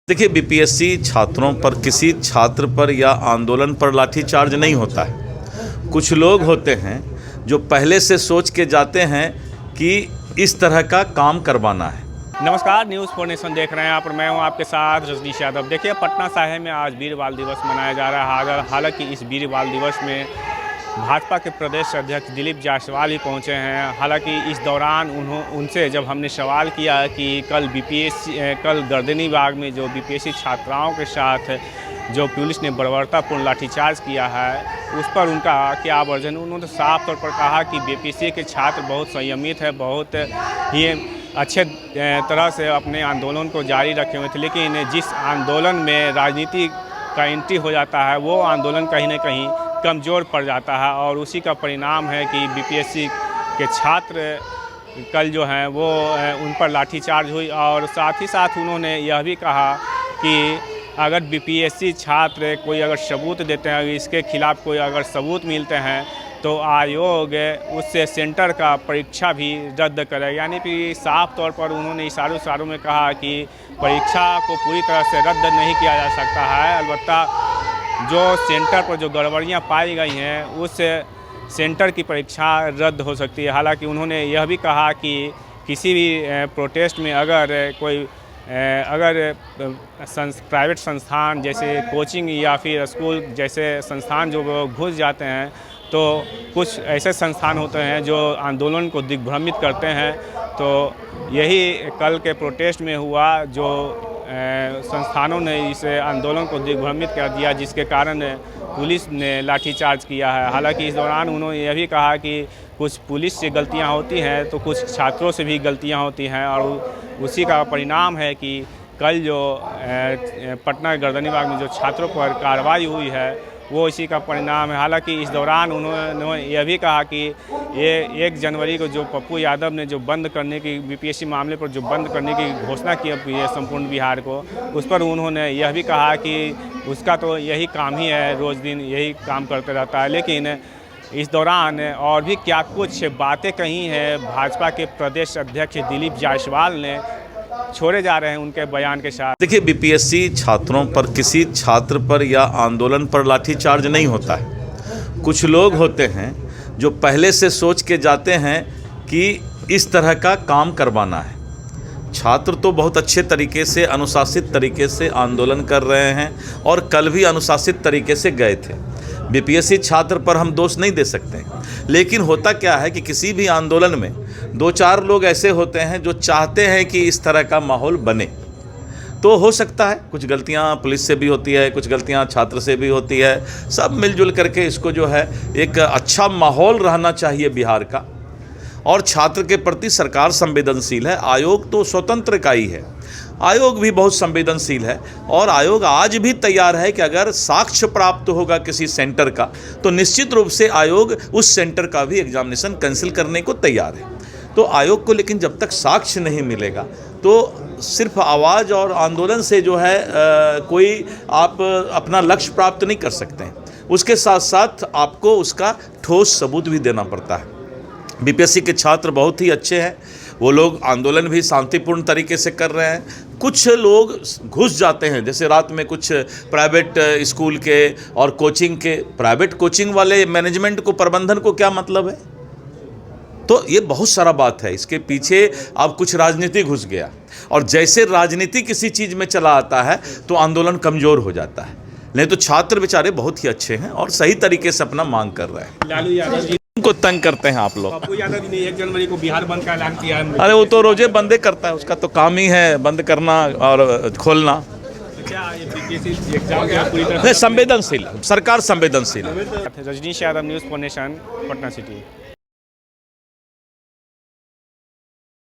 देखिए, बीपीएससी छात्रों पर, किसी छात्र पर या आंदोलन पर लाठीचार्ज नहीं होता है। कुछ लोग होते हैं जो पहले से सोच के जाते हैं कि इस तरह का काम करवाना है। नमस्कार, न्यूज़ 4 नेशन देख रहे हैं आप और मैं हूं आपके साथ रजनीश यादव। देखिए, पटना साहिब में आज वीर बाल दिवस मनाया जा रहा है। हालांकि इस वीर बाल दिवस में भाजपा के प्रदेश अध्यक्ष दिलीप जायसवाल ही पहुंचे हैं। हालांकि इस दौरान उनसे जब हमने सवाल किया कि कल गर्दनीबाग में जो बीपीएससी छात्राओं के साथ जो पुलिस ने बर्बरतापूर्ण लाठीचार्ज किया है, उस पर उनका क्या वर्जन। उन्होंने साफ तौर पर कहा कि बीपीएससी के छात्र बहुत संयमित है, बहुत ही अच्छे तरह से अपने आंदोलन को जारी रखे हुए थे। लेकिन जिस आंदोलन में राजनीति का एंट्री हो जाता है, वो आंदोलन कहीं ना कहीं कमज़ोर पड़ जाता है और उसी का परिणाम है कि बीपीएससी के छात्र कल जो हैं वो उन पर लाठीचार्ज हुई। और साथ ही साथ उन्होंने यह भी कहा कि अगर बीपीएससी छात्र कोई अगर सबूत देते हैं, इसके खिलाफ कोई अगर सबूत मिलते हैं, तो आयोग उससे सेंटर का परीक्षा भी रद्द करे। यानी कि साफ तौर पर उन्होंने इशारों में कहा कि परीक्षा को पूरी तरह से रद्द नहीं किया जा सकता है। अलबत्ता जो सेंटर पर जो गड़बड़ियाँ पाई गई हैं, उस सेंटर की परीक्षा रद्द हो सकती है। हालांकि उन्होंने यह भी कहा कि किसी भी प्रोटेस्ट में अगर कोई प्राइवेट संस्थान जैसे कोचिंग या फिर स्कूल जैसे संस्थान जो घुस जाते हैं, तो कुछ ऐसे संस्थान होते हैं जो आंदोलन को दिग्भ्रमित करते हैं। तो यही कल के प्रोटेस्ट में हुआ, जो संस्थानों ने इस आंदोलन को दिग्भ्रमित कर दिया, जिसके कारण पुलिस ने लाठीचार्ज किया है। हालांकि इस दौरान उन्होंने यह भी कहा कि कुछ पुलिस से गलतियां होती हैं तो कुछ छात्रों से भी गलतियां होती हैं, और उसी का परिणाम है कि कल जो पटना गर्दनीबाग में जो छात्रों पर कार्रवाई हुई है, वो इसी का परिणाम है। हालांकि इस दौरान उन्होंने यह भी कहा कि ये 1 जनवरी को जो पप्पू यादव ने जो बंद करने की बीपीएससी मामले पर जो बंद करने की घोषणा की है संपूर्ण बिहार को, उस पर उन्होंने यह भी कहा कि उसका तो यही काम ही है, रोज़ दिन यही काम करते रहता है। लेकिन इस दौरान और भी क्या कुछ बातें कही हैं भाजपा के प्रदेश अध्यक्ष दिलीप जायसवाल ने, छोड़े जा रहे हैं उनके बयान के साथ। देखिए, बीपीएससी छात्रों पर, किसी छात्र पर या आंदोलन पर लाठीचार्ज नहीं होता है। कुछ लोग होते हैं जो पहले से सोच के जाते हैं कि इस तरह का काम करवाना है। छात्र तो बहुत अच्छे तरीके से, अनुशासित तरीके से आंदोलन कर रहे हैं और कल भी अनुशासित तरीके से गए थे। बीपीएससी छात्र पर हम दोष नहीं दे सकते हैं। लेकिन होता क्या है कि किसी भी आंदोलन में 2-4 लोग ऐसे होते हैं जो चाहते हैं कि इस तरह का माहौल बने। तो हो सकता है कुछ गलतियां पुलिस से भी होती है, कुछ गलतियां छात्र से भी होती है। सब मिलजुल करके इसको जो है एक अच्छा माहौल रहना चाहिए बिहार का। और छात्र के प्रति सरकार संवेदनशील है, आयोग तो स्वतंत्र का ही है, आयोग भी बहुत संवेदनशील है। और आयोग आज भी तैयार है कि अगर साक्ष्य प्राप्त होगा किसी सेंटर का, तो निश्चित रूप से आयोग उस सेंटर का भी एग्जामिनेशन कैंसिल करने को तैयार है। तो आयोग को लेकिन जब तक साक्ष्य नहीं मिलेगा, तो सिर्फ आवाज़ और आंदोलन से जो है कोई आप अपना लक्ष्य प्राप्त नहीं कर सकते हैं। उसके साथ साथ आपको उसका ठोस सबूत भी देना पड़ता है। बीपीएससी के छात्र बहुत ही अच्छे हैं, वो लोग आंदोलन भी शांतिपूर्ण तरीके से कर रहे हैं। कुछ लोग घुस जाते हैं, जैसे रात में कुछ प्राइवेट स्कूल के और कोचिंग के, प्राइवेट कोचिंग वाले मैनेजमेंट को, प्रबंधन को क्या मतलब है। तो ये बहुत सारा बात है, इसके पीछे अब कुछ राजनीति घुस गया, और जैसे राजनीति किसी चीज़ में चला आता है तो आंदोलन कमज़ोर हो जाता है। नहीं तो छात्र बेचारे बहुत ही अच्छे हैं और सही तरीके से अपना मांग कर रहे हैं। लालू यादव जी उनको तंग करते हैं आप लोग। पप्पू यादव जी ने 1 जनवरी को बिहार बंद का ऐलान किया है। अरे वो तो रोजे बंदे करता है, उसका तो काम ही है बंद करना और खोलना। क्या ये बीपीएससी एग्जाम पूरी तरह संवेदनशील, सरकार संवेदनशील है। Rajneesh Yadav, news 4 nation, Patna city.